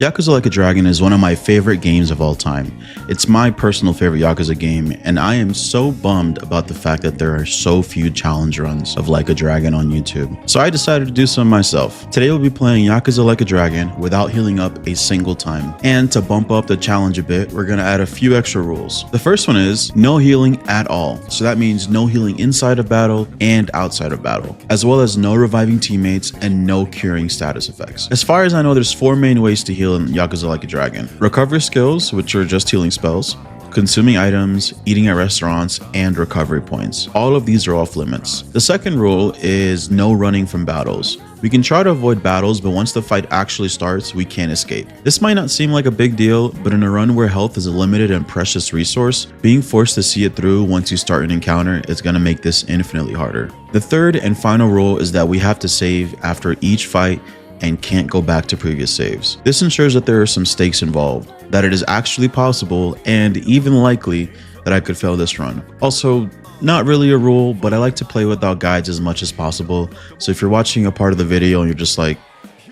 Yakuza Like a Dragon is one of my favorite games of all time. It's my personal favorite Yakuza game, and I am so bummed about the fact that there are so few challenge runs of Like a Dragon on YouTube. So I decided to do some myself. Today we'll be playing Yakuza Like a Dragon without healing up a single time. And to bump up the challenge a bit, we're going to add a few extra rules. The first one is no healing at all. So that means no healing inside of battle and outside of battle, as well as no reviving teammates and no curing status effects. As far as I know, there's 4 main ways to heal in Yakuza Like a Dragon: recovery skills, which are just healing spells, consuming items, eating at restaurants, and recovery points. All of these are off limits. The second rule is no running from battles. We can try to avoid battles, but once the fight actually starts, we can't escape. This might not seem like a big deal, but in a run where health is a limited and precious resource, being forced to see it through once you start an encounter is going to make this infinitely harder. The third and final rule is that we have to save after each fight and can't go back to previous saves. This ensures that there are some stakes involved, that it is actually possible and even likely that I could fail this run. Also, not really a rule, but I like to play without guides as much as possible. So if you're watching a part of the video and you're just like,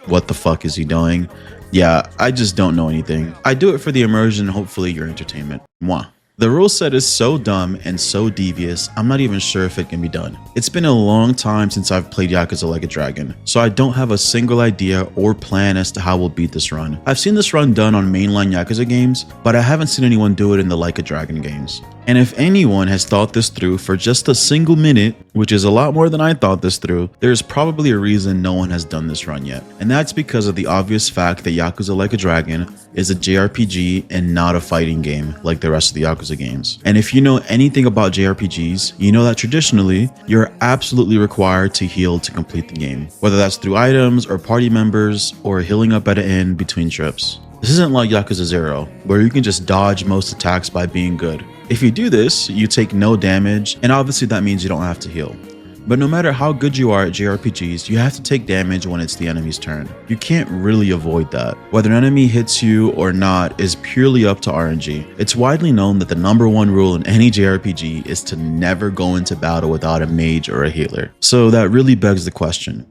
what the fuck is he doing? Yeah, I just don't know anything. I do it for the immersion and hopefully your entertainment. Mwah. The rule set is so dumb and so devious, I'm not even sure if it can be done. It's been a long time since I've played Yakuza Like a Dragon, so I don't have a single idea or plan as to how we'll beat this run. I've seen this run done on mainline Yakuza games, but I haven't seen anyone do it in the Like a Dragon games. And if anyone has thought this through for just a single minute, which is a lot more than I thought this through, there's probably a reason no one has done this run yet. And that's because of the obvious fact that Yakuza Like a Dragon is a JRPG and not a fighting game like the rest of the Yakuza games. And if you know anything about JRPGs, you know that traditionally, you're absolutely required to heal to complete the game, whether that's through items or party members or healing up at an inn between trips. This isn't like Yakuza 0, where you can just dodge most attacks by being good. If you do this, you take no damage, and obviously that means you don't have to heal. But no matter how good you are at JRPGs, you have to take damage when it's the enemy's turn. You can't really avoid that. Whether an enemy hits you or not is purely up to RNG. It's widely known that the #1 rule in any JRPG is to never go into battle without a mage or a healer. So that really begs the question,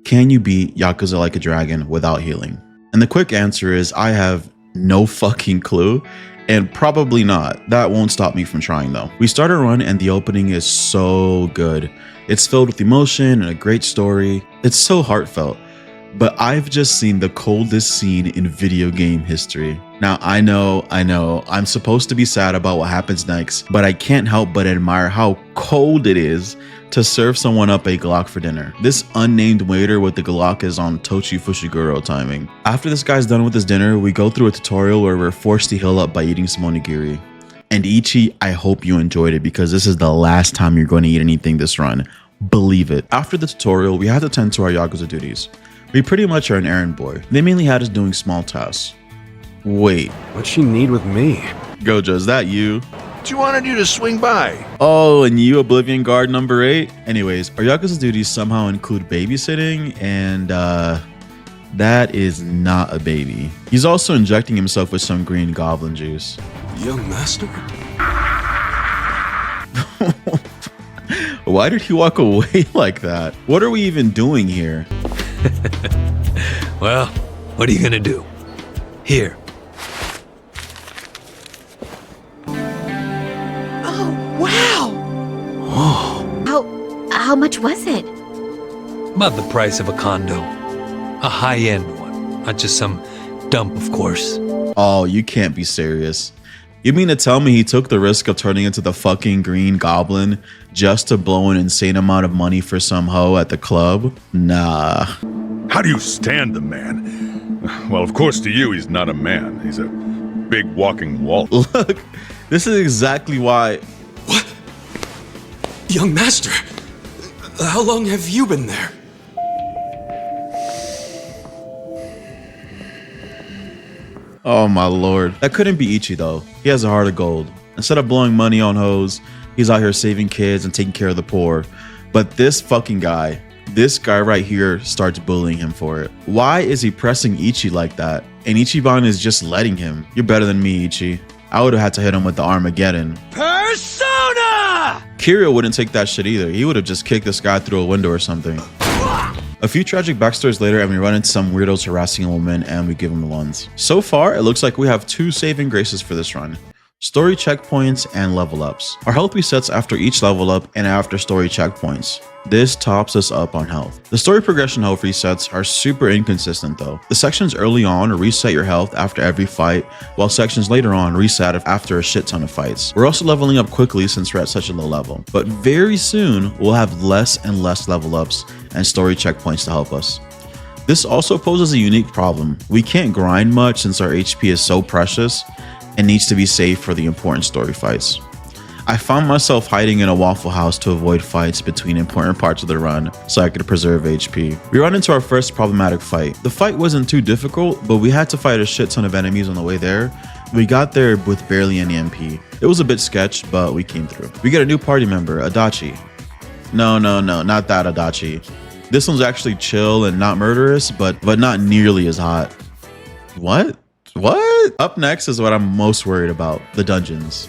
can you beat Yakuza Like a Dragon without healing? And the quick answer is I have no fucking clue. And probably not. That won't stop me from trying though. We start a run and the opening is so good. It's filled with emotion and a great story. It's so heartfelt. But I've just seen the coldest scene in video game history. Now, I know, I'm supposed to be sad about what happens next, but I can't help but admire how cold it is to serve someone up a Glock for dinner. This unnamed waiter with the Glock is on Tochi Fushiguro timing. After this guy's done with his dinner, we go through a tutorial where we're forced to heal up by eating some onigiri. And Ichi, I hope you enjoyed it because this is the last time you're going to eat anything this run. Believe it. After the tutorial, we have to tend to our Yakuza duties. We pretty much are an errand boy. They mainly had us doing small tasks. Wait. What's she need with me? Gojo, is that you? She wanted you to swing by. Oh, and you Oblivion Guard number 8? Anyways, our Yakuza duties somehow include babysitting, and that is not a baby. He's also injecting himself with some green goblin juice. Young master? Why did he walk away like that? What are we even doing here? Well, what are you gonna do? Here. Oh, wow! How much was it? About the price of a condo. A high-end one, not just some dump, of course. Oh, you can't be serious. You mean to tell me he took the risk of turning into the fucking green goblin just to blow an insane amount of money for some hoe at the club? Nah. How do you stand the man? Well, of course, to you, he's not a man. He's a big walking wall. Look, this is exactly why. What? Young master? How long have you been there? Oh my lord. That couldn't be Ichi though. He has a heart of gold. Instead of blowing money on hoes, he's out here saving kids and taking care of the poor. But this guy right here starts bullying him for it. Why is he pressing Ichi like that? And Ichiban is just letting him. You're better than me, Ichi. I would have had to hit him with the Armageddon. Persona! Kiryu wouldn't take that shit either. He would have just kicked this guy through a window or something. A few tragic backstories later, and we run into some weirdos harassing a woman, and we give them the lunds. So far, it looks like we have 2 saving graces for this run. Story checkpoints and level ups. Our health resets after each level up and after story checkpoints. This tops us up on health. The story progression health resets are super inconsistent though. The sections early on reset your health after every fight, while sections later on reset after a shit ton of fights. We're also leveling up quickly since we're at such a low level, but very soon we'll have less and less level ups and story checkpoints to help us. This also poses a unique problem. We can't grind much since our HP is so precious and needs to be saved for the important story fights. I found myself hiding in a Waffle House to avoid fights between important parts of the run so I could preserve HP. We run into our first problematic fight. The fight wasn't too difficult, but we had to fight a shit ton of enemies on the way there. We got there with barely any MP. It was a bit sketch, but we came through. We get a new party member, Adachi. No, not that Adachi. This one's actually chill and not murderous, but not nearly as hot. What? Up next is what I'm most worried about, the dungeons.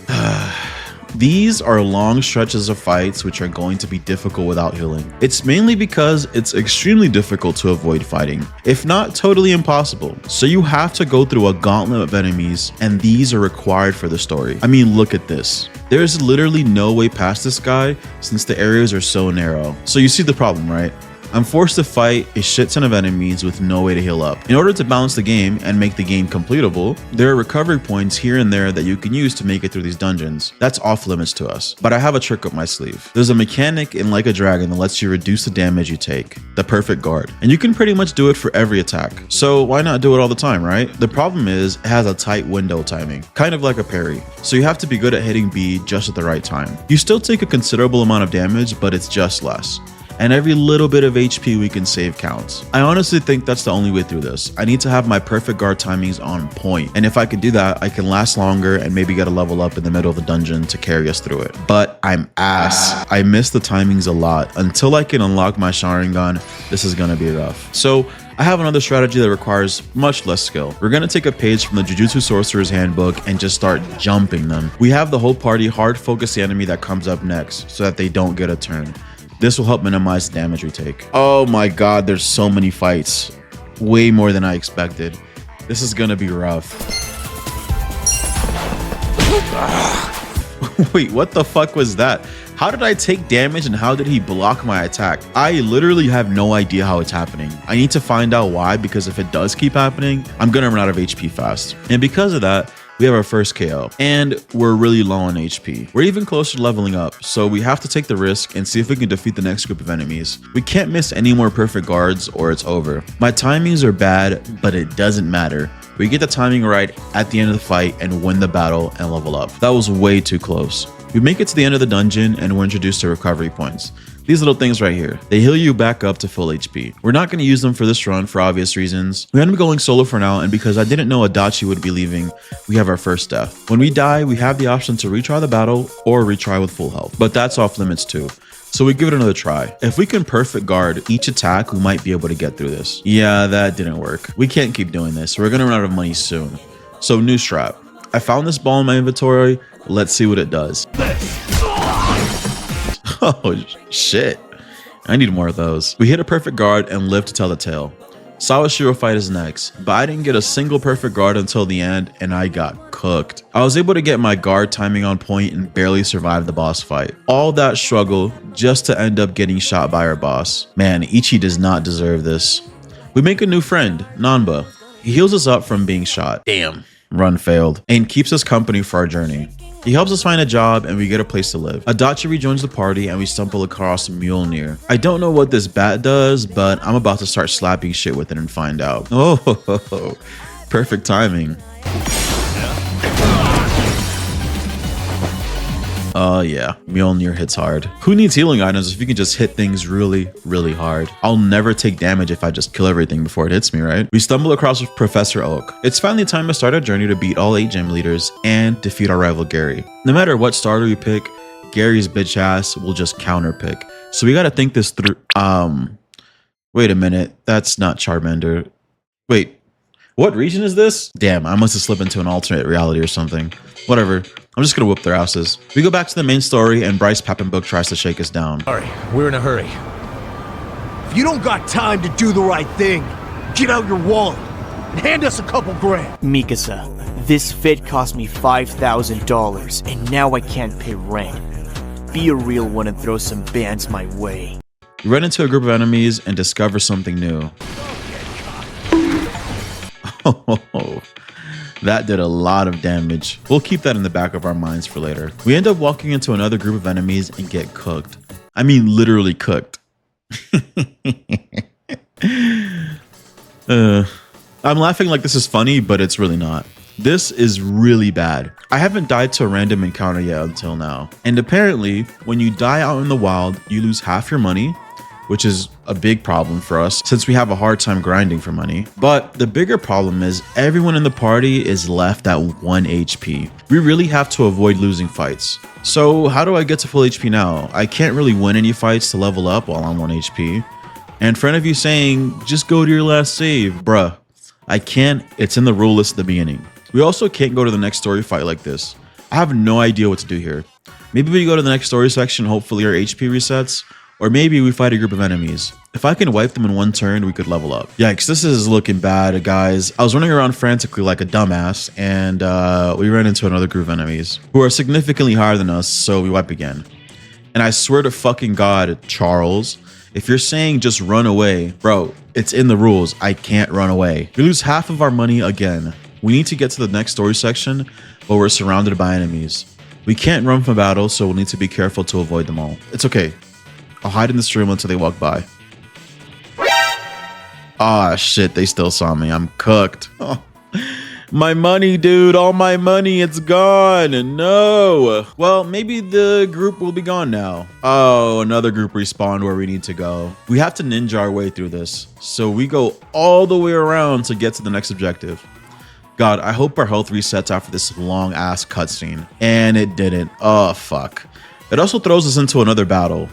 These are long stretches of fights which are going to be difficult without healing. It's mainly because it's extremely difficult to avoid fighting, if not totally impossible. So you have to go through a gauntlet of enemies, and these are required for the story. I mean, look at this. There's literally no way past this guy since the areas are so narrow. So you see the problem, right? I'm forced to fight a shit ton of enemies with no way to heal up. In order to balance the game and make the game completable, there are recovery points here and there that you can use to make it through these dungeons. That's off limits to us. But I have a trick up my sleeve. There's a mechanic in Like a Dragon that lets you reduce the damage you take, the perfect guard. And you can pretty much do it for every attack. So why not do it all the time, right? The problem is it has a tight window timing, kind of like a parry. So you have to be good at hitting B just at the right time. You still take a considerable amount of damage, but it's just less. And every little bit of HP we can save counts. I honestly think that's the only way through this. I need to have my perfect guard timings on point. And if I can do that, I can last longer and maybe get a level up in the middle of the dungeon to carry us through it. But I'm ass. I miss the timings a lot. Until I can unlock my Sharingan, this is gonna be rough. So I have another strategy that requires much less skill. We're gonna take a page from the Jujutsu Sorcerer's Handbook and just start jumping them. We have the whole party hard focus the enemy that comes up next so that they don't get a turn. This will help minimize the damage we take. Oh my god, there's so many fights. Way more than I expected. This is gonna be rough. Wait, what the fuck was that? How did I take damage and how did he block my attack? I literally have no idea how it's happening. I need to find out why, because if it does keep happening, I'm gonna run out of HP fast. And because of that, we have our first KO, and we're really low on HP. We're even closer to leveling up, so we have to take the risk and see if we can defeat the next group of enemies. We can't miss any more perfect guards or it's over. My timings are bad, but it doesn't matter. We get the timing right at the end of the fight and win the battle and level up. That was way too close. We make it to the end of the dungeon and we're introduced to recovery points. These little things right here, they heal you back up to full HP. We're not going to use them for this run for obvious reasons. We end up going solo for now, and because I didn't know Adachi would be leaving, we have our first death. When we die, we have the option to retry the battle or retry with full health, but that's off limits too. So we give it another try. If we can perfect guard each attack, we might be able to get through this. Yeah, that didn't work. We can't keep doing this. We're going to run out of money soon. So new strat. I found this ball in my inventory. Let's see what it does. Oh, shit. I need more of those. We hit a perfect guard and live to tell the tale. Sawashiro fight is next, but I didn't get a single perfect guard until the end and I got cooked. I was able to get my guard timing on point and barely survive the boss fight. All that struggle just to end up getting shot by our boss. Man, Ichi does not deserve this. We make a new friend, Nanba. He heals us up from being shot. Damn. Run failed. And keeps us company for our journey. He helps us find a job and we get a place to live. Adachi rejoins the party and we stumble across Mjolnir. I don't know what this bat does, but I'm about to start slapping shit with it and find out. Oh, perfect timing. Oh yeah, Mjolnir hits hard. Who needs healing items if you can just hit things really, really hard? I'll never take damage if I just kill everything before it hits me, right? We stumble across Professor Oak. It's finally time to start our journey to beat all 8 gym leaders and defeat our rival Gary. No matter what starter we pick, Gary's bitch ass will just counter pick. So we gotta think this through. Wait a minute, that's not Charmander. Wait, what region is this? Damn, I must have slipped into an alternate reality or something. Whatever. I'm just gonna whoop their asses. We go back to the main story and Bryce Pappenbook tries to shake us down. Sorry, we're in a hurry. If you don't got time to do the right thing, get out your wallet and hand us a couple grand. Mikasa, this fit cost me $5,000, and now I can't pay rent. Be a real one and throw some bands my way. You run into a group of enemies and discover something new. Oh, that did a lot of damage. We'll keep that in the back of our minds for later. We end up walking into another group of enemies and get cooked. I mean, literally cooked. I'm laughing like this is funny, but it's really not. This is really bad. I haven't died to a random encounter yet until now. And apparently, when you die out in the wild, you lose half your money, which is a big problem for us since we have a hard time grinding for money. But the bigger problem is everyone in the party is left at 1 HP. We really have to avoid losing fights. So how do I get to full HP now? I can't really win any fights to level up while I'm 1 HP. And for any of you saying, just go to your last save, bruh. I can't, it's in the rule list at the beginning. We also can't go to the next story fight like this. I have no idea what to do here. Maybe we go to the next story section, hopefully our HP resets, or maybe we fight a group of enemies. If I can wipe them in one turn, we could level up. Yikes, this is looking bad, guys. I was running around frantically like a dumbass, and we ran into another group of enemies who are significantly higher than us, so we wipe again. And I swear to fucking God, Charles, if you're saying just run away, bro, it's in the rules. I can't run away. We lose half of our money again. We need to get to the next story section, but we're surrounded by enemies. We can't run from battle, so we'll need to be careful to avoid them all. It's okay. I'll hide in this room until they walk by. Ah, shit, they still saw me. I'm cooked. Oh, my money, dude. All my money, it's gone. No. Well, maybe the group will be gone now. Oh, another group respawned where we need to go. We have to ninja our way through this. So we go all the way around to get to the next objective. God, I hope our health resets after this long ass cutscene. And it didn't. Oh, fuck. It also throws us into another battle.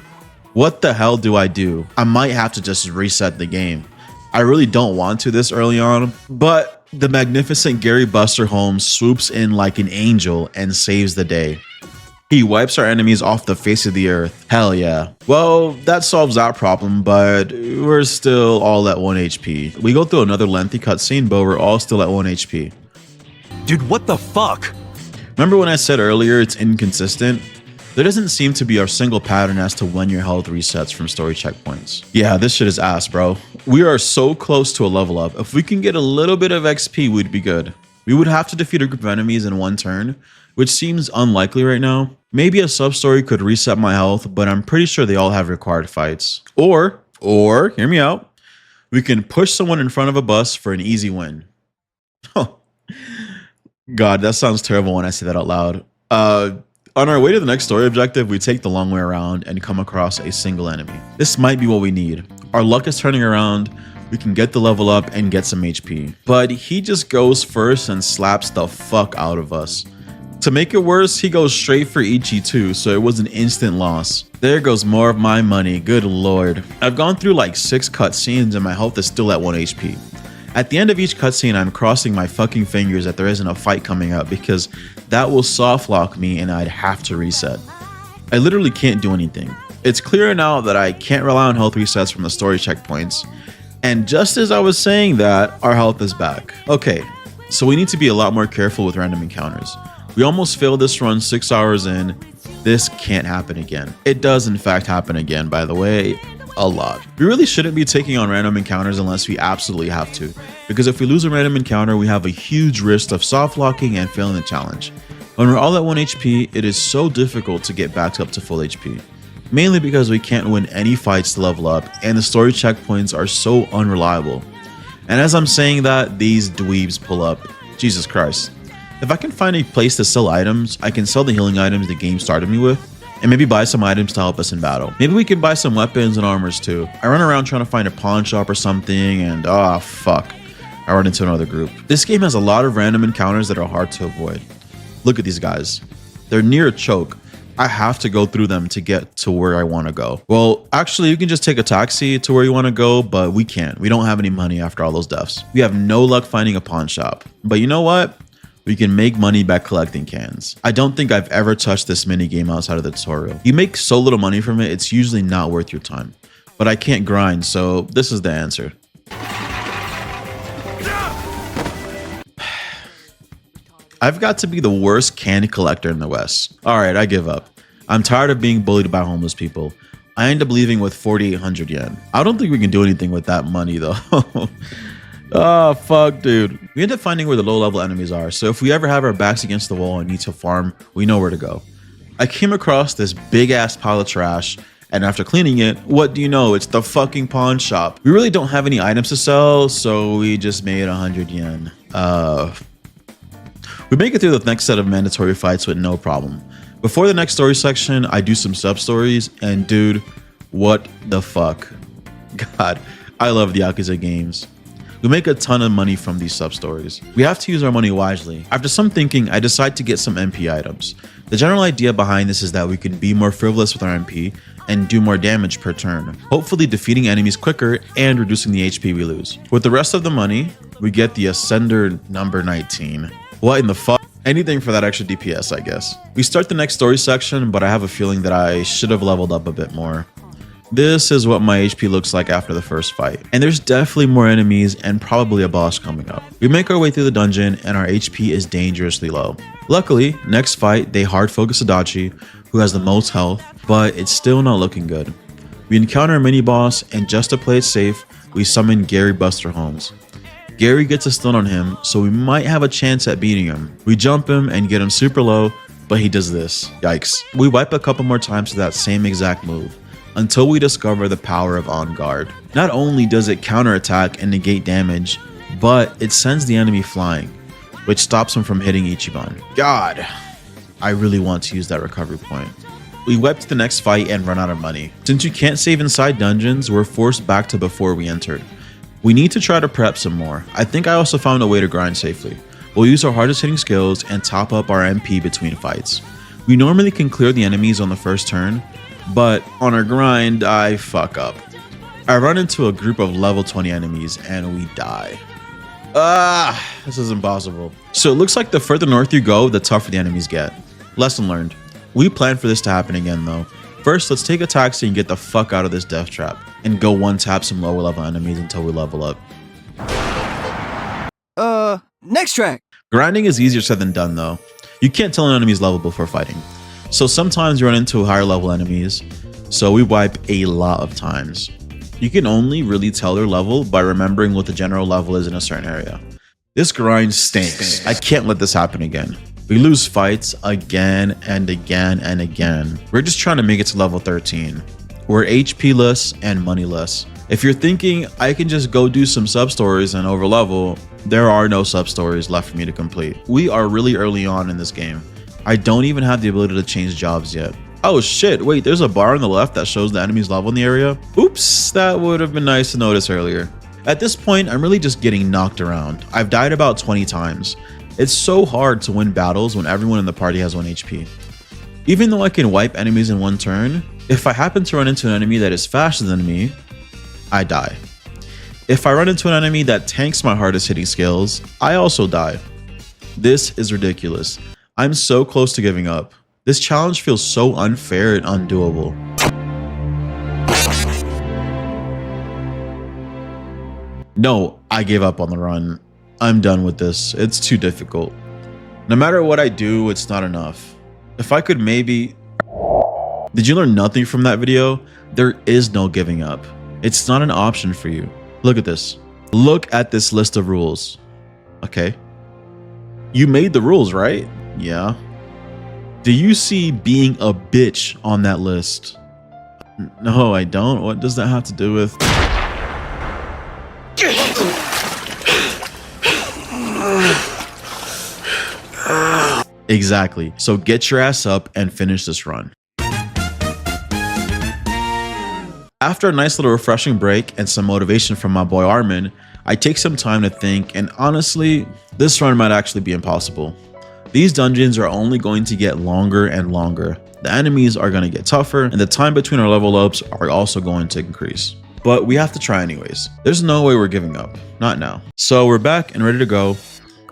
What the hell do I do? I might have to just reset the game. I really don't want to this early on, but the magnificent Gary Buster Holmes swoops in like an angel and saves the day. He wipes our enemies off the face of the earth. Hell yeah. Well, that solves that problem, but we're still all at 1 HP. We go through another lengthy cutscene, but we're all still at 1 HP. Dude, what the fuck? Remember when I said earlier it's inconsistent? There doesn't seem to be a single pattern as to when your health resets from story checkpoints. Yeah, this shit is ass, bro. We are so close to a level up. If we can get a little bit of XP, we'd be good. We would have to defeat a group of enemies in one turn, which seems unlikely right now. Maybe a sub-story could reset my health, but I'm pretty sure they all have required fights. Or, hear me out, we can push someone in front of a bus for an easy win. God, that sounds terrible when I say that out loud. On our way to the next story objective, we take the long way around and come across a single enemy. This might be what we need. Our luck is turning around, we can get the level up and get some HP. But he just goes first and slaps the fuck out of us. To make it worse, he goes straight for Ichi too, so it was an instant loss. There goes more of my money, good lord. I've gone through like 6 cutscenes and my health is still at 1 HP. At the end of each cutscene, I'm crossing my fucking fingers that there isn't a fight coming up because that will soft lock me and I'd have to reset. I literally can't do anything. It's clear now that I can't rely on health resets from the story checkpoints. And just as I was saying that, our health is back. Okay, so we need to be a lot more careful with random encounters. We almost failed this run 6 hours in. This can't happen again. It does in fact happen again, by the way. A lot. We really shouldn't be taking on random encounters unless we absolutely have to, because if we lose a random encounter, we have a huge risk of soft locking and failing the challenge. When we're all at 1 HP, it is so difficult to get back up to full HP, mainly because we can't win any fights to level up and the story checkpoints are so unreliable. And as I'm saying that, these dweebs pull up. Jesus Christ. If I can find a place to sell items, I can sell the healing items the game started me with, and maybe buy some items to help us in battle. Maybe we can buy some weapons and armors too. I run around trying to find a pawn shop or something and fuck, I run into another group. This game has a lot of random encounters that are hard to avoid. Look at these guys. They're near a choke. I have to go through them to get to where I want to go. Well, actually, you can just take a taxi to where you want to go, but we can't. We don't have any money after all those deaths. We have no luck finding a pawn shop. But you know what? We can make money by collecting cans. I don't think I've ever touched this mini game outside of the tutorial. You make so little money from it, it's usually not worth your time. but I can't grind, so this is the answer. I've got to be the worst candy collector in the West. Alright, I give up. I'm tired of being bullied by homeless people. I end up leaving with 4,800 yen. I don't think we can do anything with that money though. Oh, fuck, dude. We end up finding where the low-level enemies are, so if we ever have our backs against the wall and need to farm, we know where to go. I came across this big-ass pile of trash, and after cleaning it, what do you know? It's the fucking pawn shop. We really don't have any items to sell, so we just made 100 yen. We make it through the next set of mandatory fights with no problem. Before the next story section, I do some sub-stories, and dude, what the fuck? God, I love the Yakuza games. We make a ton of money from these sub-stories. We have to use our money wisely. After some thinking, I decide to get some MP items. The general idea behind this is that we can be more frivolous with our MP and do more damage per turn, hopefully defeating enemies quicker and reducing the HP we lose. With the rest of the money, we get the Ascender number 19. What in the fuck? Anything for that extra DPS, I guess. We start the next story section, but I have a feeling that I should have leveled up a bit more. This is what my HP looks like after the first fight. And there's definitely more enemies and probably a boss coming up. We make our way through the dungeon and our HP is dangerously low. Luckily, next fight, they hard focus Adachi, who has the most health, but it's still not looking good. We encounter a mini boss and just to play it safe, we summon Gary Buster Holmes. Gary gets a stun on him, so we might have a chance at beating him. We jump him and get him super low, but he does this. Yikes. We wipe a couple more times to that same exact move, until we discover the power of On Guard. Not only does it counterattack and negate damage, but it sends the enemy flying, which stops him from hitting Ichiban. God, I really want to use that recovery point. We wipe to the next fight and run out of money. Since you can't save inside dungeons, we're forced back to before we entered. We need to try to prep some more. I think I also found a way to grind safely. We'll use our hardest hitting skills and top up our MP between fights. We normally can clear the enemies on the first turn, but on our grind, I fuck up. I run into a group of level 20 enemies and we die. This is impossible. So it looks like the further north you go, the tougher the enemies get. Lesson learned. We plan for this to happen again though. First, let's take a taxi and get the fuck out of this death trap and go one tap some lower level enemies until we level up. Next track. Grinding is easier said than done though. You can't tell an enemy's level before fighting. So sometimes you run into higher level enemies, so we wipe a lot of times. You can only really tell their level by remembering what the general level is in a certain area. This grind stinks. I can't let this happen again. We lose fights again and again and again. We're just trying to make it to level 13. We're HP-less and money-less. If you're thinking I can just go do some sub-stories and overlevel, there are no sub-stories left for me to complete. We are really early on in this game. I don't even have the ability to change jobs yet. Oh shit, wait, there's a bar on the left that shows the enemy's level in the area. Oops, that would have been nice to notice earlier. At this point, I'm really just getting knocked around. I've died about 20 times. It's so hard to win battles when everyone in the party has 1 HP. Even though I can wipe enemies in one turn, if I happen to run into an enemy that is faster than me, I die. If I run into an enemy that tanks my hardest hitting skills, I also die. This is ridiculous. I'm so close to giving up. This challenge feels so unfair and undoable. No, I gave up on the run. I'm done with this. It's too difficult. No matter what I do, it's not enough. If I could maybe... Did you learn nothing from that video? There is no giving up. It's not an option for you. Look at this. Look at this list of rules. Okay. You made the rules, right? Yeah. Do you see being a bitch on that list? No, I don't. What does that have to do with... Exactly. So get your ass up and finish this run. After a nice little refreshing break and some motivation from my boy Armin, I take some time to think, and honestly, this run might actually be impossible. These dungeons are only going to get longer and longer. The enemies are going to get tougher, and the time between our level ups are also going to increase. But we have to try anyways. There's no way we're giving up. Not now. So we're back and ready to go.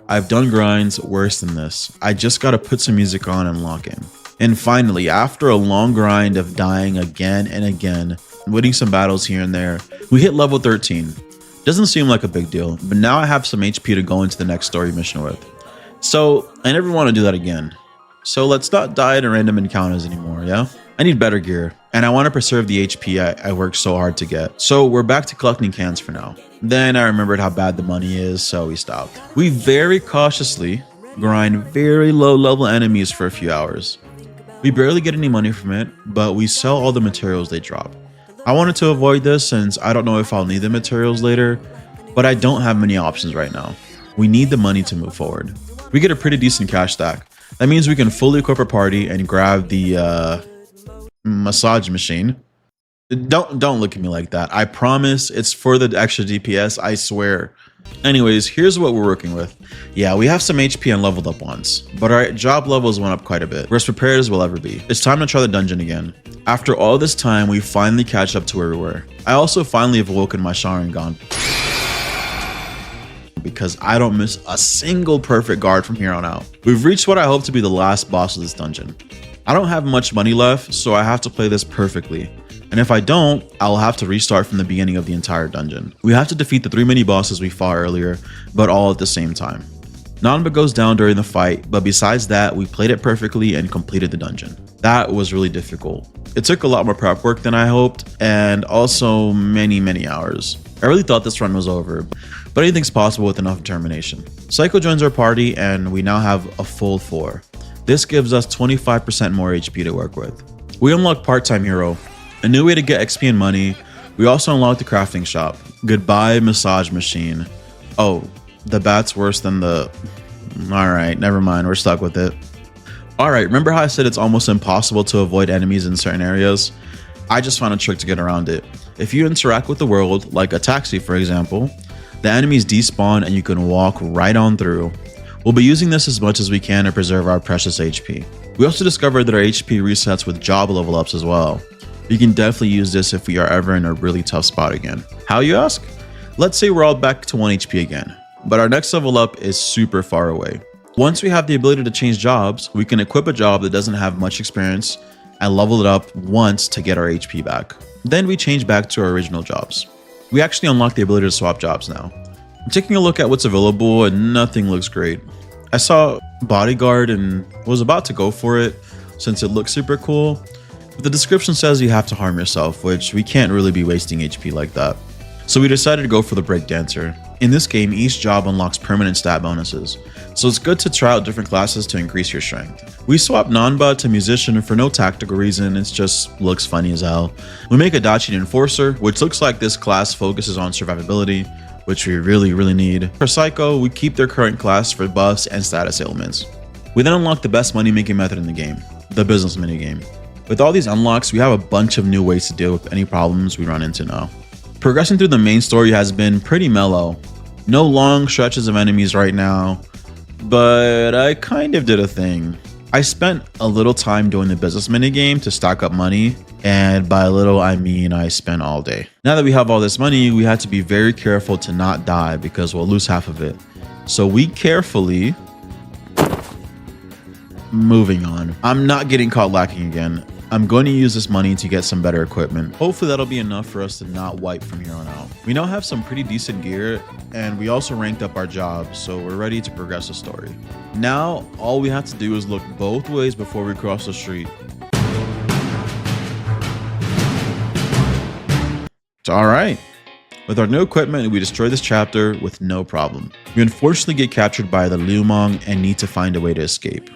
I've done grinds worse than this. I just gotta put some music on and lock in. And finally, after a long grind of dying again and again, winning some battles here and there. We hit level 13. Doesn't seem like a big deal, but now I have some HP to go into the next story mission with. So I never want to do that again. So let's not die to random encounters anymore, yeah? I need better gear, and I want to preserve the HP I worked so hard to get. So we're back to collecting cans for now. Then I remembered how bad the money is, so we stopped. We very cautiously grind very low level enemies for a few hours. We barely get any money from it, but we sell all the materials they drop. I wanted to avoid this since I don't know if I'll need the materials later, but I don't have many options right now. We need the money to move forward. We get a pretty decent cash stack. That means we can fully equip our party and grab the massage machine. Don't look at me like that. I promise it's for the extra DPS, I swear. Anyways, here's what we're working with. Yeah, we have some HP and leveled up once, but our job levels went up quite a bit. We're as prepared as we'll ever be. It's time to try the dungeon again. After all this time, we finally catch up to where we were. I also finally have awoken my Sharingan, because I don't miss a single perfect guard from here on out. We've reached what I hope to be the last boss of this dungeon. I don't have much money left, so I have to play this perfectly. And if I don't, I'll have to restart from the beginning of the entire dungeon. We have to defeat the 3 mini bosses we fought earlier, but all at the same time. Nanba goes down during the fight, but besides that, we played it perfectly and completed the dungeon. That was really difficult. It took a lot more prep work than I hoped, and also many hours. I really thought this run was over, but anything's possible with enough determination. Psycho joins our party, and we now have a full 4. This gives us 25% more HP to work with. We unlock Part-Time Hero, a new way to get XP and money. We also unlocked the crafting shop. Goodbye, massage machine. Oh, the bat's worse than the... Alright, never mind, we're stuck with it. Alright, remember how I said it's almost impossible to avoid enemies in certain areas? I just found a trick to get around it. If you interact with the world, like a taxi for example, the enemies despawn and you can walk right on through. We'll be using this as much as we can to preserve our precious HP. We also discovered that our HP resets with job level ups as well. You can definitely use this if we are ever in a really tough spot again. How, you ask? Let's say we're all back to 1 HP again, but our next level up is super far away. Once we have the ability to change jobs, we can equip a job that doesn't have much experience and level it up once to get our HP back. Then we change back to our original jobs. We actually unlock the ability to swap jobs now. I'm taking a look at what's available and nothing looks great. I saw bodyguard and was about to go for it since it looks super cool. But the description says you have to harm yourself, which we can't really be wasting HP like that. So we decided to go for the breakdancer. In this game, each job unlocks permanent stat bonuses, so it's good to try out different classes to increase your strength. We swapped Nanba to musician for no tactical reason, it just looks funny as hell. We make a Dachi enforcer, which looks like this class focuses on survivability, which we really need. For Psycho, we keep their current class for buffs and status ailments. We then unlock the best money making method in the game, the business minigame. With all these unlocks, we have a bunch of new ways to deal with any problems we run into now. Progressing through the main story has been pretty mellow. No long stretches of enemies right now, but I kind of did a thing. I spent a little time doing the business minigame to stock up money, and by little I mean I spent all day. Now that we have all this money, we had to be very careful to not die because we'll lose half of it. So we carefully... Moving on. I'm not getting caught lacking again. I'm going to use this money to get some better equipment. Hopefully that'll be enough for us to not wipe from here on out. We now have some pretty decent gear, and we also ranked up our jobs, so we're ready to progress the story. Now, all we have to do is look both ways before we cross the street. It's alright. With our new equipment, we destroy this chapter with no problem. We unfortunately get captured by the Lumong and need to find a way to escape.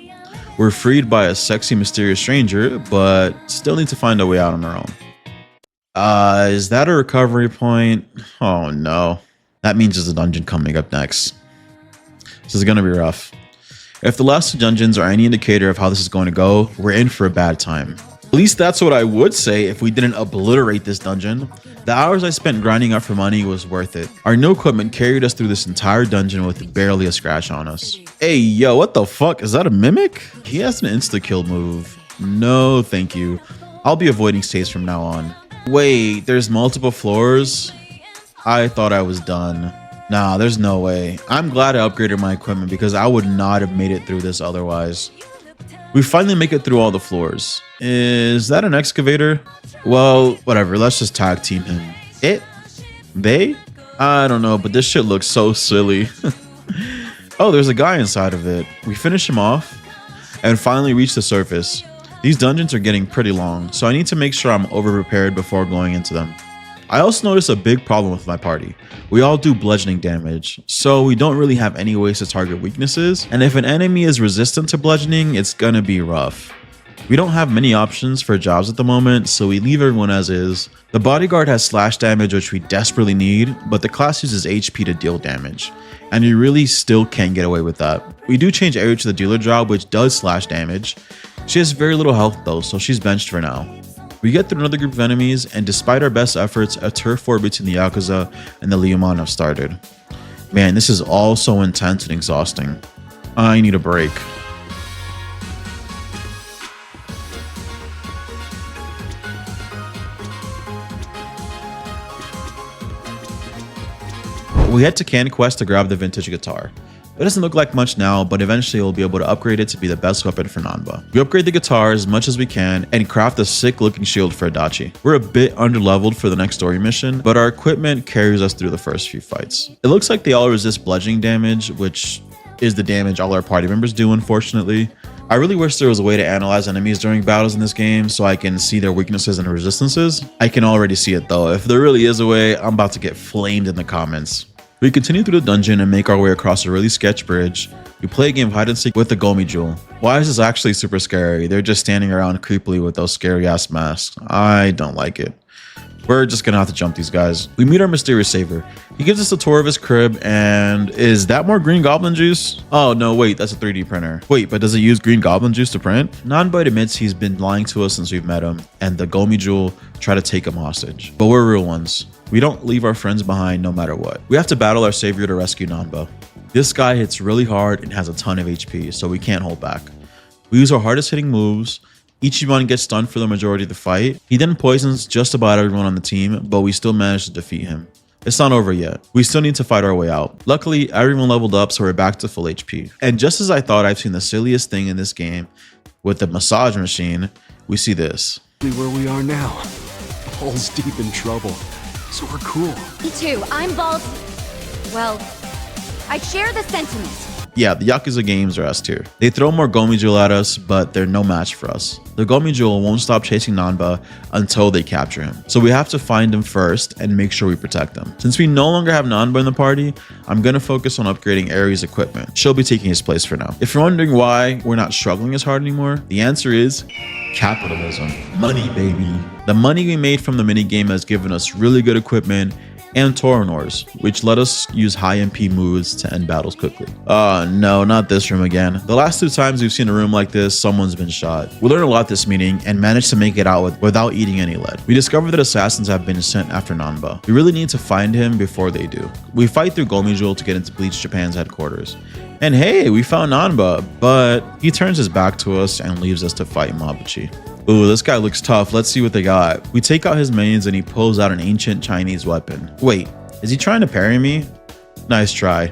We're freed by a sexy, mysterious stranger, but still need to find a way out on our own. Is that a recovery point? Oh no. That means there's a dungeon coming up next. This is gonna be rough. If the last two dungeons are any indicator of how this is going to go, we're in for a bad time. At least that's what I would say if we didn't obliterate this dungeon. The hours I spent grinding up for money was worth it. Our new equipment carried us through this entire dungeon with barely a scratch on us. Hey, yo, what the fuck? Is that a mimic? He has an insta-kill move. No, thank you. I'll be avoiding saves from now on. Wait, there's multiple floors? I thought I was done. Nah, there's no way. I'm glad I upgraded my equipment because I would not have made it through this otherwise. We finally make it through all the floors. Is that an excavator? Well, whatever, let's just tag team him. They? I don't know, but this shit looks so silly. Oh, there's a guy inside of it. We finish him off and finally reach the surface. These dungeons are getting pretty long, so I need to make sure I'm over-prepared before going into them. I also noticed a big problem with my party. We all do bludgeoning damage, so we don't really have any ways to target weaknesses, and if an enemy is resistant to bludgeoning, it's gonna be rough. We don't have many options for jobs at the moment, so we leave everyone as is. The bodyguard has slash damage, which we desperately need, but the class uses HP to deal damage, and you really still can't get away with that. We do change Aerie to the dealer job, which does slash damage. She has very little health though, so she's benched for now. We get through another group of enemies, and despite our best efforts, a turf war between the Yakuza and the Liuman have started. Man, this is all so intense and exhausting. I need a break. We head to Can Quest to grab the vintage guitar. It doesn't look like much now, but eventually we'll be able to upgrade it to be the best weapon for Nanba. We upgrade the guitar as much as we can and craft a sick looking shield for Adachi. We're a bit underleveled for the next story mission, but our equipment carries us through the first few fights. It looks like they all resist bludgeoning damage, which is the damage all our party members do, unfortunately. I really wish there was a way to analyze enemies during battles in this game so I can see their weaknesses and resistances. I can already see it though. If there really is a way, I'm about to get flamed in the comments. We continue through the dungeon and make our way across a really sketch bridge. We play a game of hide and seek with the Gomi Jewel. Why is this actually super scary? They're just standing around creepily with those scary ass masks. I don't like it. We're just gonna have to jump these guys. We meet our mysterious savior. He gives us a tour of his crib, and is that more green goblin juice? Oh no, wait, that's a 3D printer. Wait, but does it use green goblin juice to print? Nanba admits he's been lying to us since we've met him, and the Gomi Jewel try to take him hostage. But we're real ones. We don't leave our friends behind no matter what. We have to battle our savior to rescue Nanba. This guy hits really hard and has a ton of HP, so we can't hold back. We use our hardest hitting moves. Ichiban gets stunned for the majority of the fight. He then poisons just about everyone on the team, but we still manage to defeat him. It's not over yet. We still need to fight our way out. Luckily, everyone leveled up, so we're back to full HP. And just as I thought I've seen the silliest thing in this game, with the massage machine, we see this. Where we are now. Balls deep in trouble. So we're cool. Me too. I'm balls. Well, I share the sentiment. Yeah, the Yakuza games are S tier. They throw more Gomi Jewel at us, but they're no match for us. The Gomi Jewel won't stop chasing Nanba until they capture him. So we have to find him first and make sure we protect him. Since we no longer have Nanba in the party, I'm gonna focus on upgrading Aerie's equipment. She'll be taking his place for now. If you're wondering why we're not struggling as hard anymore, the answer is capitalism. Money, baby. The money we made from the minigame has given us really good equipment and Toronors, which let us use high MP moves to end battles quickly. No, not this room again. The last 2 times we've seen a room like this, someone's been shot. We learned a lot this meeting and managed to make it out without eating any lead. We discovered that assassins have been sent after Nanba. We really need to find him before they do. We fight through Gomi Jewel to get into Bleach Japan's headquarters. And hey, we found Nanba, but he turns his back to us and leaves us to fight Mabuchi. Ooh, this guy looks tough. Let's see what they got. We take out his mains and he pulls out an ancient Chinese weapon. Wait, is he trying to parry me? Nice try.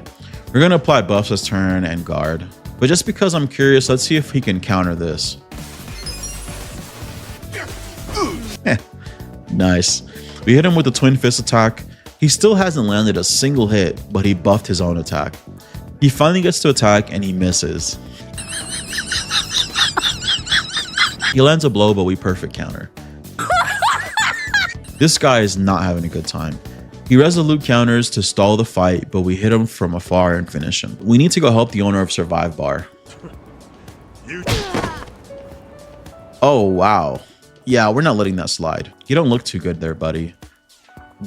We're gonna apply buffs this turn and guard. But just because I'm curious, let's see if he can counter this. Nice. We hit him with the twin fist attack. He still hasn't landed a single hit, but he buffed his own attack. He finally gets to attack and he misses. He lands a blow, but we perfect counter. This guy is not having a good time. He resolute counters to stall the fight, but we hit him from afar and finish him. We need to go help the owner of Survive Bar. Oh, wow. Yeah, we're not letting that slide. You don't look too good there, buddy.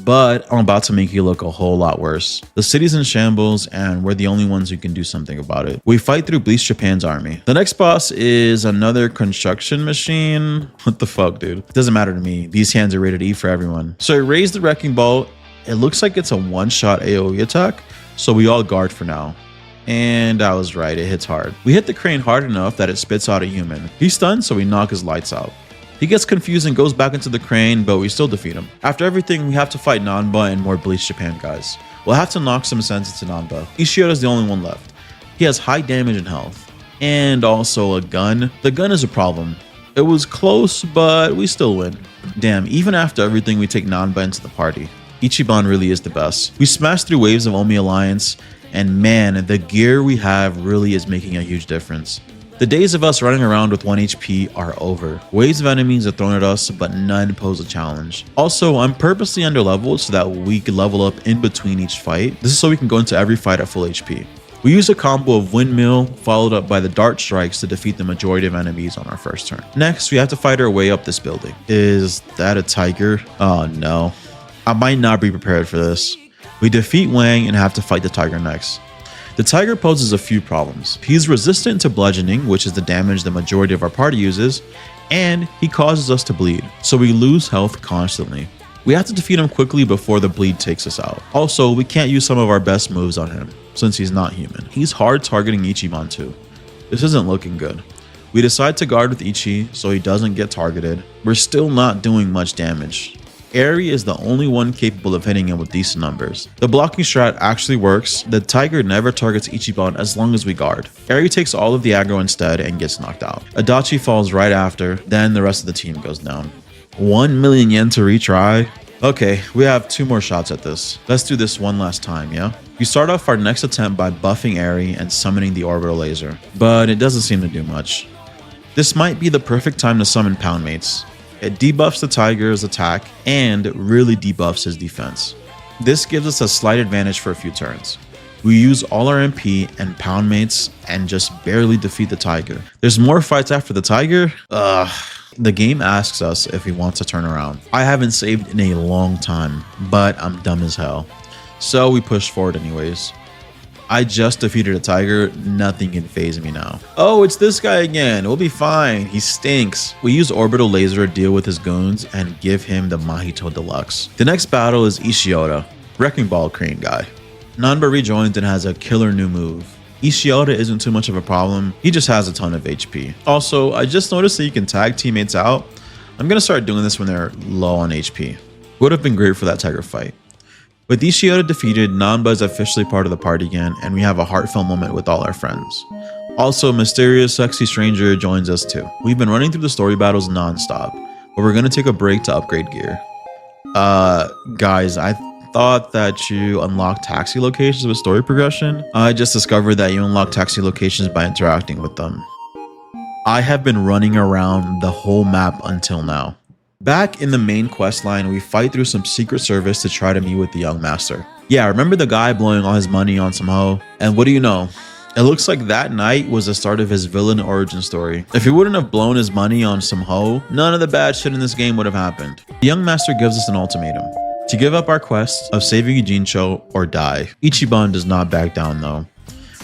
But I'm about to make you look a whole lot worse. The city's in shambles and we're the only ones who can do something about it. We fight through Bleach Japan's army. The next boss is another construction machine. What the fuck, dude? It doesn't matter to me. These hands are rated E for everyone. So I raise the Wrecking Ball. It looks like it's a one-shot AoE attack, so we all guard for now. And I was right, it hits hard. We hit the crane hard enough that it spits out a human. He's stunned, so we knock his lights out. He gets confused and goes back into the crane, but we still defeat him. After everything, we have to fight Nanba and more Bleach Japan guys. We'll have to knock some sense into Nanba. Ishioda's the only one left. He has high damage and health. and also a gun. The gun is a problem. It was close, but we still win. Damn, even after everything, we take Nanba into the party. Ichiban really is the best. We smash through waves of Omi Alliance, and man, the gear we have really is making a huge difference. The days of us running around with 1 HP are over. Waves of enemies are thrown at us, but none pose a challenge. Also, I'm purposely underleveled so that we can level up in between each fight. This is so we can go into every fight at full HP. We use a combo of Windmill followed up by the Dart Strikes to defeat the majority of enemies on our first turn. Next, we have to fight our way up this building. Is that a tiger? Oh no. I might not be prepared for this. We defeat Wang and have to fight the tiger next. The tiger poses a few problems. He's resistant to bludgeoning, which is the damage the majority of our party uses, and he causes us to bleed, so we lose health constantly. We have to defeat him quickly before the bleed takes us out. Also, we can't use some of our best moves on him, since he's not human. He's hard targeting Ichiban too. This isn't looking good. We decide to guard with Ichi so he doesn't get targeted. We're still not doing much damage. Eri is the only one capable of hitting him with decent numbers. The blocking strat actually works. The tiger never targets Ichiban as long as we guard. Eri takes all of the aggro instead and gets knocked out. Adachi falls right after, then the rest of the team goes down. 1 million yen to retry? Okay, we have 2 more shots at this. Let's do this one last time, yeah? We start off our next attempt by buffing Eri and summoning the orbital laser, but it doesn't seem to do much. This might be the perfect time to summon Pound Mates. It debuffs the tiger's attack and really debuffs his defense. This gives us a slight advantage for a few turns. We use all our MP and Pound Mates and just barely defeat the tiger. There's more fights after the tiger? The game asks us if we want to turn around. I haven't saved in a long time, but I'm dumb as hell. So we push forward anyways. I just defeated a tiger, nothing can phase me now. Oh, it's this guy again, we'll be fine, he stinks. We use orbital laser to deal with his goons and give him the Mahito Deluxe. The next battle is Ishioda, Wrecking Ball Crane guy. Nanba rejoins and has a killer new move. Ishioda isn't too much of a problem, he just has a ton of HP. Also, I just noticed that you can tag teammates out. I'm gonna start doing this when they're low on HP. Would have been great for that tiger fight. With Ishioda defeated, Nanba is officially part of the party again, and we have a heartfelt moment with all our friends. Also, mysterious sexy stranger joins us too. We've been running through the story battles non-stop, but we're gonna take a break to upgrade gear. Guys, I thought that you unlock taxi locations with story progression. I just discovered that you unlock taxi locations by interacting with them. I have been running around the whole map until now. Back in the main quest line, we fight through some secret service to try to meet with the young master. Yeah, remember the guy blowing all his money on some hoe? And what do you know? It looks like that night was the start of his villain origin story. If he wouldn't have blown his money on some hoe, none of the bad shit in this game would have happened. The young master gives us an ultimatum: to give up our quest of saving Ujincho or die. Ichiban does not back down though.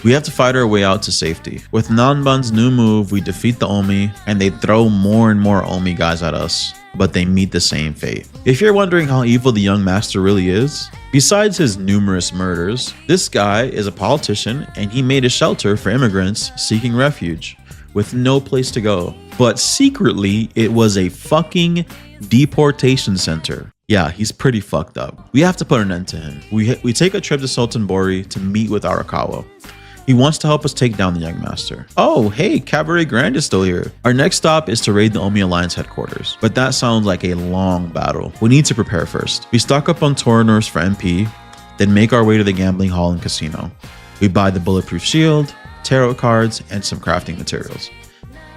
We have to fight our way out to safety. With Nanban's new move, we defeat the Omi, and they throw more and more Omi guys at us, but they meet the same fate. If you're wondering how evil the young master really is, besides his numerous murders, this guy is a politician and he made a shelter for immigrants seeking refuge with no place to go. But secretly, it was a fucking deportation center. Yeah, he's pretty fucked up. We have to put an end to him. We take a trip to Sultan Bori to meet with Arakawa. He wants to help us take down the young master. Oh, hey, Cabaret Grand is still here. Our next stop is to raid the Omi Alliance headquarters, but that sounds like a long battle. We need to prepare first. We stock up on Taurinors for MP, then make our way to the gambling hall and casino. We buy the bulletproof shield, tarot cards, and some crafting materials.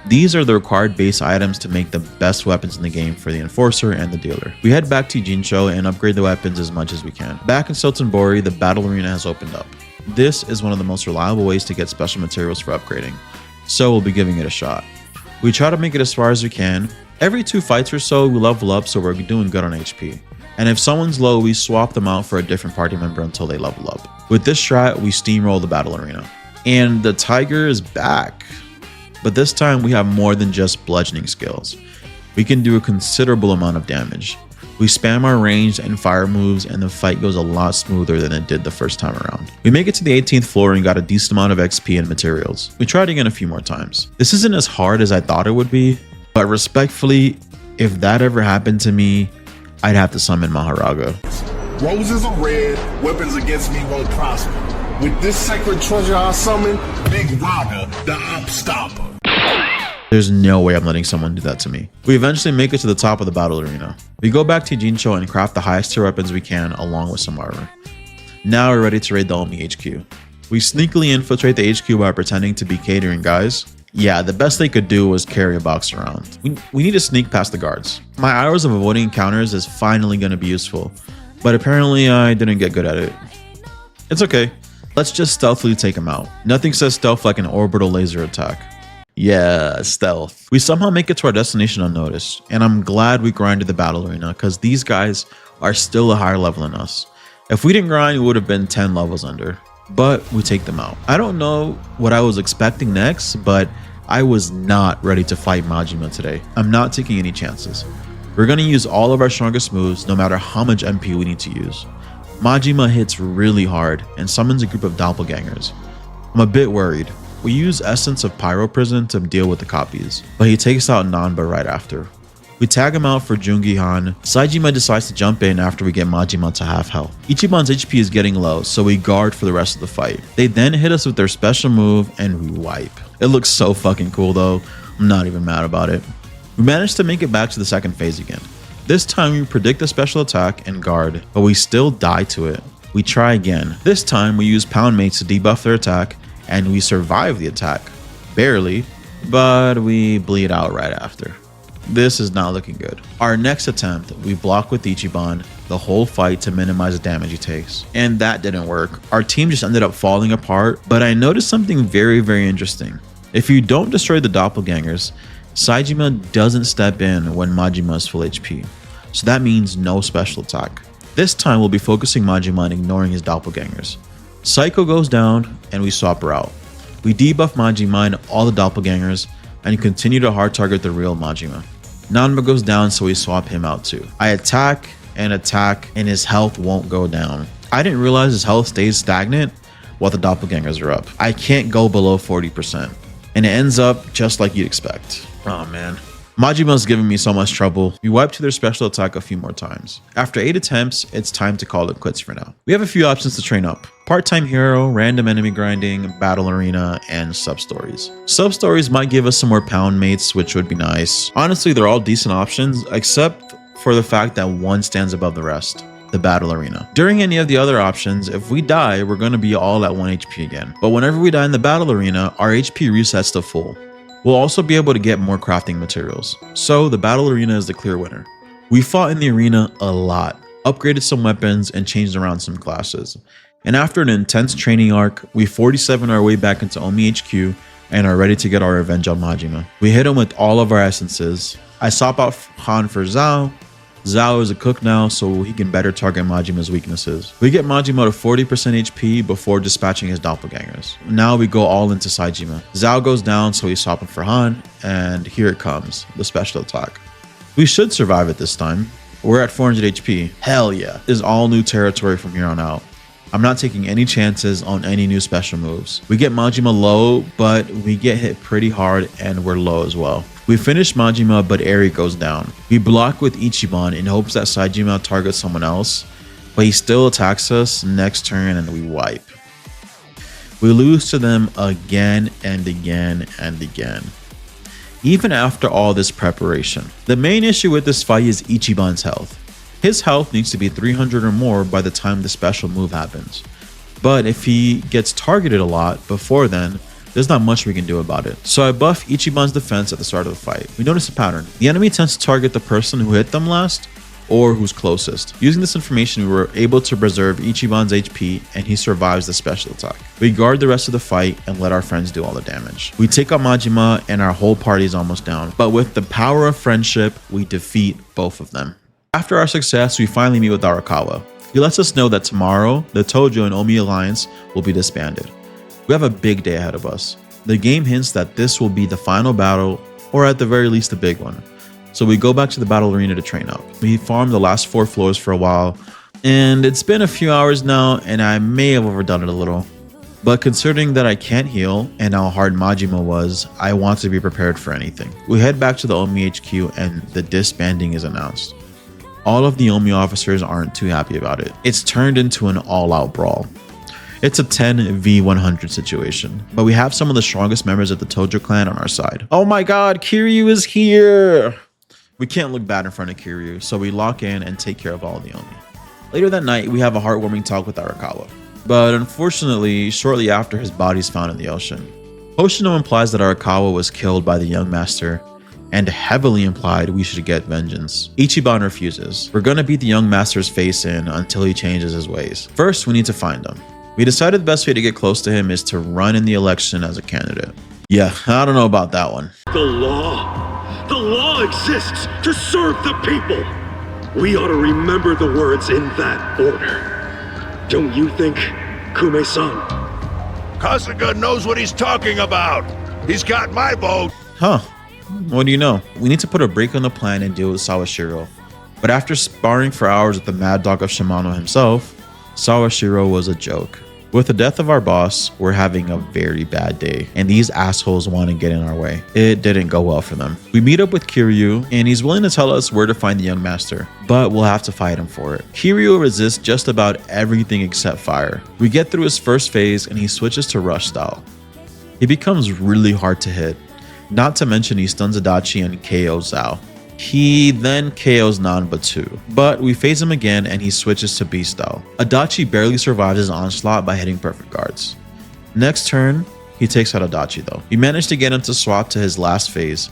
These are the required base items to make the best weapons in the game for the enforcer and the dealer. We head back to Jincho and upgrade the weapons as much as we can. Back in Sultan Bori, the battle arena has opened up. This is one of the most reliable ways to get special materials for upgrading, so we'll be giving it a shot. We try to make it as far as we can. Every 2 fights or so, we level up so we're doing good on HP. And if someone's low, we swap them out for a different party member until they level up. With this strat, we steamroll the battle arena. And the tiger is back. But this time we have more than just bludgeoning skills. We can do a considerable amount of damage. We spam our ranged and fire moves and the fight goes a lot smoother than it did the first time around. We make it to the 18th floor and got a decent amount of XP and materials. We tried again a few more times. This isn't as hard as I thought it would be, but respectfully, if that ever happened to me, I'd have to summon Maharaga. Roses are red, weapons against me won't prosper. With this sacred treasure I summon, Big Roger, the Op Stopper. There's no way I'm letting someone do that to me. We eventually make it to the top of the battle arena. We go back to Jincho and craft the highest tier weapons we can along with some armor. Now we're ready to raid the Omi HQ. We sneakily infiltrate the HQ by pretending to be catering guys. Yeah, the best they could do was carry a box around. We need to sneak past the guards. My hours of avoiding encounters is finally going to be useful, but apparently I didn't get good at it. It's okay. Let's just stealthily take them out. Nothing says stealth like an orbital laser attack. Yeah, stealth. We somehow make it to our destination unnoticed, and I'm glad we grinded the battle arena because these guys are still a higher level than us. If we didn't grind, we would have been 10 levels under, but we take them out. I don't know what I was expecting next, but I was not ready to fight Majima today. I'm not taking any chances. We're going to use all of our strongest moves no matter how much MP we need to use. Majima hits really hard and summons a group of doppelgangers. I'm a bit worried. We use Essence of Pyro Prison to deal with the copies, but he takes out Nanba right after. We tag him out for Jungi-han. Saejima decides to jump in after we get Majima to half health. Ichiban's HP is getting low, so we guard for the rest of the fight. They then hit us with their special move and we wipe. It looks so fucking cool though. I'm not even mad about it. We managed to make it back to the second phase again. This time we predict the special attack and guard, but we still die to it. We try again. This time we use Pound Mates to debuff their attack, and we survive the attack. Barely, but we bleed out right after. This is not looking good. Our next attempt, we block with Ichiban the whole fight to minimize the damage he takes. And that didn't work. Our team just ended up falling apart, but I noticed something very, very interesting. If you don't destroy the doppelgangers, Saejima doesn't step in when Majima is full HP. So that means no special attack. This time we'll be focusing Majima on ignoring his doppelgangers. Psycho goes down and we swap her out. We debuff Majima and all the doppelgangers and continue to hard target the real Majima. Nanba goes down, so we swap him out too. I attack and his health won't go down. I didn't realize his health stays stagnant while the doppelgangers are up. I can't go below 40%, and it ends up just like you'd expect. Oh man. Majima's giving me so much trouble. We wipe to their special attack a few more times. After 8 attempts, it's time to call it quits for now. We have a few options to train up. Part-time hero, random enemy grinding, battle arena, and sub-stories. Sub-stories might give us some more pound mates, which would be nice. Honestly, they're all decent options, except for the fact that one stands above the rest. The battle arena. During any of the other options, if we die, we're going to be all at 1 HP again. But whenever we die in the battle arena, our HP resets to full. We'll also be able to get more crafting materials. So the battle arena is the clear winner. We fought in the arena a lot, upgraded some weapons, and changed around some classes. And after an intense training arc, we 47 our way back into Omi HQ and are ready to get our revenge on Majima. We hit him with all of our essences. I swap out Han for Zhao. Zhao is a cook now, so he can better target Majima's weaknesses. We get Majima to 40% HP before dispatching his doppelgangers. Now we go all into Saejima. Zhao goes down, so we swap him for Han, and here it comes, the special attack. We should survive it this time. We're at 400 HP. Hell yeah. This is all new territory from here on out. I'm not taking any chances on any new special moves. We get Majima low, but we get hit pretty hard and we're low as well. We finish Majima, but Eri goes down. We block with Ichiban in hopes that Saejima targets someone else, but he still attacks us next turn and we wipe. We lose to them again and again and again. Even after all this preparation. The main issue with this fight is Ichiban's health. His health needs to be 300 or more by the time the special move happens. But if he gets targeted a lot before then, there's not much we can do about it. So I buff Ichiban's defense at the start of the fight. We notice a pattern. The enemy tends to target the person who hit them last or who's closest. Using this information, we were able to preserve Ichiban's HP and he survives the special attack. We guard the rest of the fight and let our friends do all the damage. We take out Majima and our whole party is almost down. But with the power of friendship, we defeat both of them. After our success, we finally meet with Arakawa. He lets us know that tomorrow, the Tojo and Omi Alliance will be disbanded. We have a big day ahead of us. The game hints that this will be the final battle, or at the very least a big one. So we go back to the battle arena to train up. We farmed the last 4 floors for a while, and it's been a few hours now, and I may have overdone it a little. But considering that I can't heal and how hard Majima was, I want to be prepared for anything. We head back to the Omi HQ and the disbanding is announced. All of the Omi officers aren't too happy about it. It's turned into an all-out brawl. It's a 10v100 situation, but we have some of the strongest members of the Tojo clan on our side. Oh my god, Kiryu is here! We can't look bad in front of Kiryu, so we lock in and take care of all the Omi. Later that night, we have a heartwarming talk with Arakawa, but unfortunately, shortly after, his body is found in the ocean. Hoshino implies that Arakawa was killed by the young master, and heavily implied we should get vengeance. Ichiban refuses. We're gonna beat the young master's face in until he changes his ways. First, we need to find him. We decided the best way to get close to him is to run in the election as a candidate. Yeah, I don't know about that one. The law exists to serve the people. We ought to remember the words in that order. Don't you think, Kume-san? Kasuga knows what he's talking about. He's got my vote. Huh. What do you know? We need to put a break on the plan and deal with Sawashiro. But after sparring for hours with the mad dog of Shimano himself, Sawashiro was a joke. With the death of our boss, we're having a very bad day, and these assholes want to get in our way. It didn't go well for them. We meet up with Kiryu, and he's willing to tell us where to find the young master, but we'll have to fight him for it. Kiryu resists just about everything except fire. We get through his first phase, and he switches to rush style. He becomes really hard to hit, not to mention he stuns Adachi and KOs Zao. He then KOs Nanba too, but we phase him again and he switches to beast style. Adachi barely survives his onslaught by hitting perfect guards. Next turn, he takes out Adachi though. We managed to get him to swap to his last phase,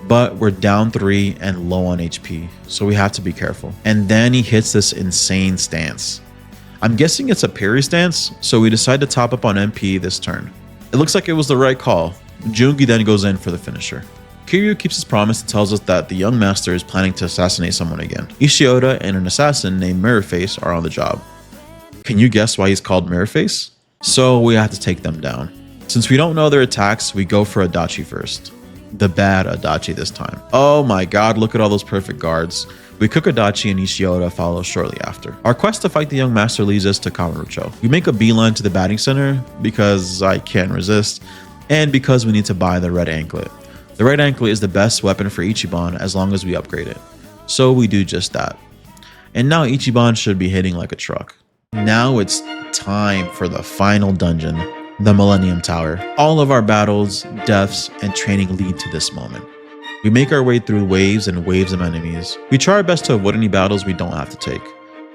but we're down 3 and low on HP, so we have to be careful. And then he hits this insane stance. I'm guessing it's a parry stance, so we decide to top up on MP this turn. It looks like it was the right call. Jungi then goes in for the finisher. Kiryu keeps his promise and tells us that the young master is planning to assassinate someone again. Ishioda and an assassin named Mirrorface are on the job. Can you guess why he's called Mirrorface? So we have to take them down. Since we don't know their attacks, we go for Adachi first. The bad Adachi this time. Oh my god, look at all those perfect guards. We cook Adachi and Ishioda follow shortly after. Our quest to fight the young master leads us to Kamurocho. We make a beeline to the batting center because I can't resist, and because we need to buy the red anklet. The red anklet is the best weapon for Ichiban as long as we upgrade it. So we do just that. And now Ichiban should be hitting like a truck. Now it's time for the final dungeon, the Millennium Tower. All of our battles, deaths, and training lead to this moment. We make our way through waves and waves of enemies. We try our best to avoid any battles we don't have to take.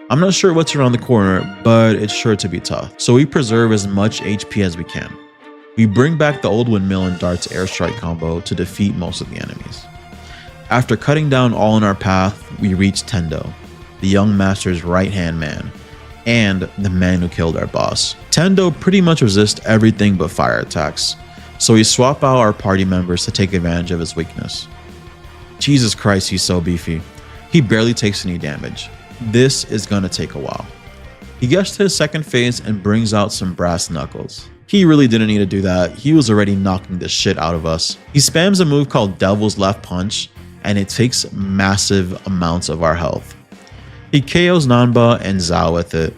I'm not sure what's around the corner, but it's sure to be tough. So we preserve as much HP as we can. We bring back the old windmill and darts airstrike combo to defeat most of the enemies. After cutting down all in our path, we reach Tendo, the young master's right-hand man, and the man who killed our boss. Tendo pretty much resists everything but fire attacks, so we swap out our party members to take advantage of his weakness. Jesus Christ, he's so beefy. He barely takes any damage. This is gonna take a while. He gets to his second phase and brings out some brass knuckles. He really didn't need to do that. He was already knocking the shit out of us. He spams a move called Devil's Left Punch, and it takes massive amounts of our health. He KOs Nanba and Zao with it,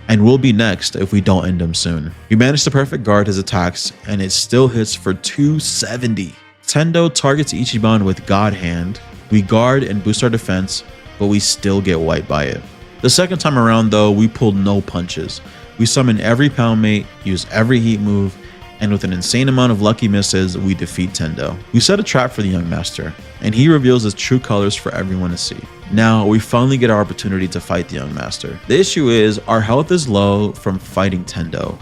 and will be next if we don't end him soon. We managed to perfect guard his attacks, and it still hits for 270. Tendo targets Ichiban with God Hand. We guard and boost our defense, but we still get wiped by it. The second time around though, we pulled no punches. We summon every pound mate, use every heat move, and with an insane amount of lucky misses, we defeat Tendo. We set a trap for the young master, and he reveals his true colors for everyone to see. Now, we finally get our opportunity to fight the young master. The issue is, our health is low from fighting Tendo.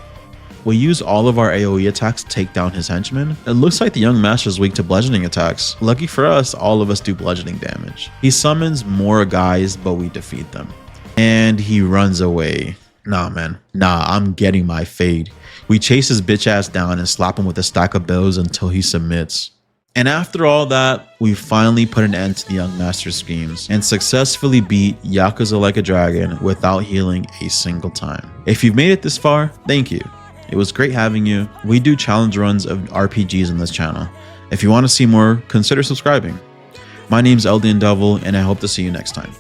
We use all of our AoE attacks to take down his henchmen. It looks like the young master is weak to bludgeoning attacks. Lucky for us, all of us do bludgeoning damage. He summons more guys, but we defeat them. And he runs away. Nah, man. Nah, I'm getting my fade. We chase his bitch ass down and slap him with a stack of bills until he submits. And after all that, we finally put an end to the young master's schemes and successfully beat Yakuza Like a Dragon without healing a single time. If you've made it this far, thank you. It was great having you. We do challenge runs of RPGs on this channel. If you want to see more, consider subscribing. My name's Eldian Devil, and I hope to see you next time.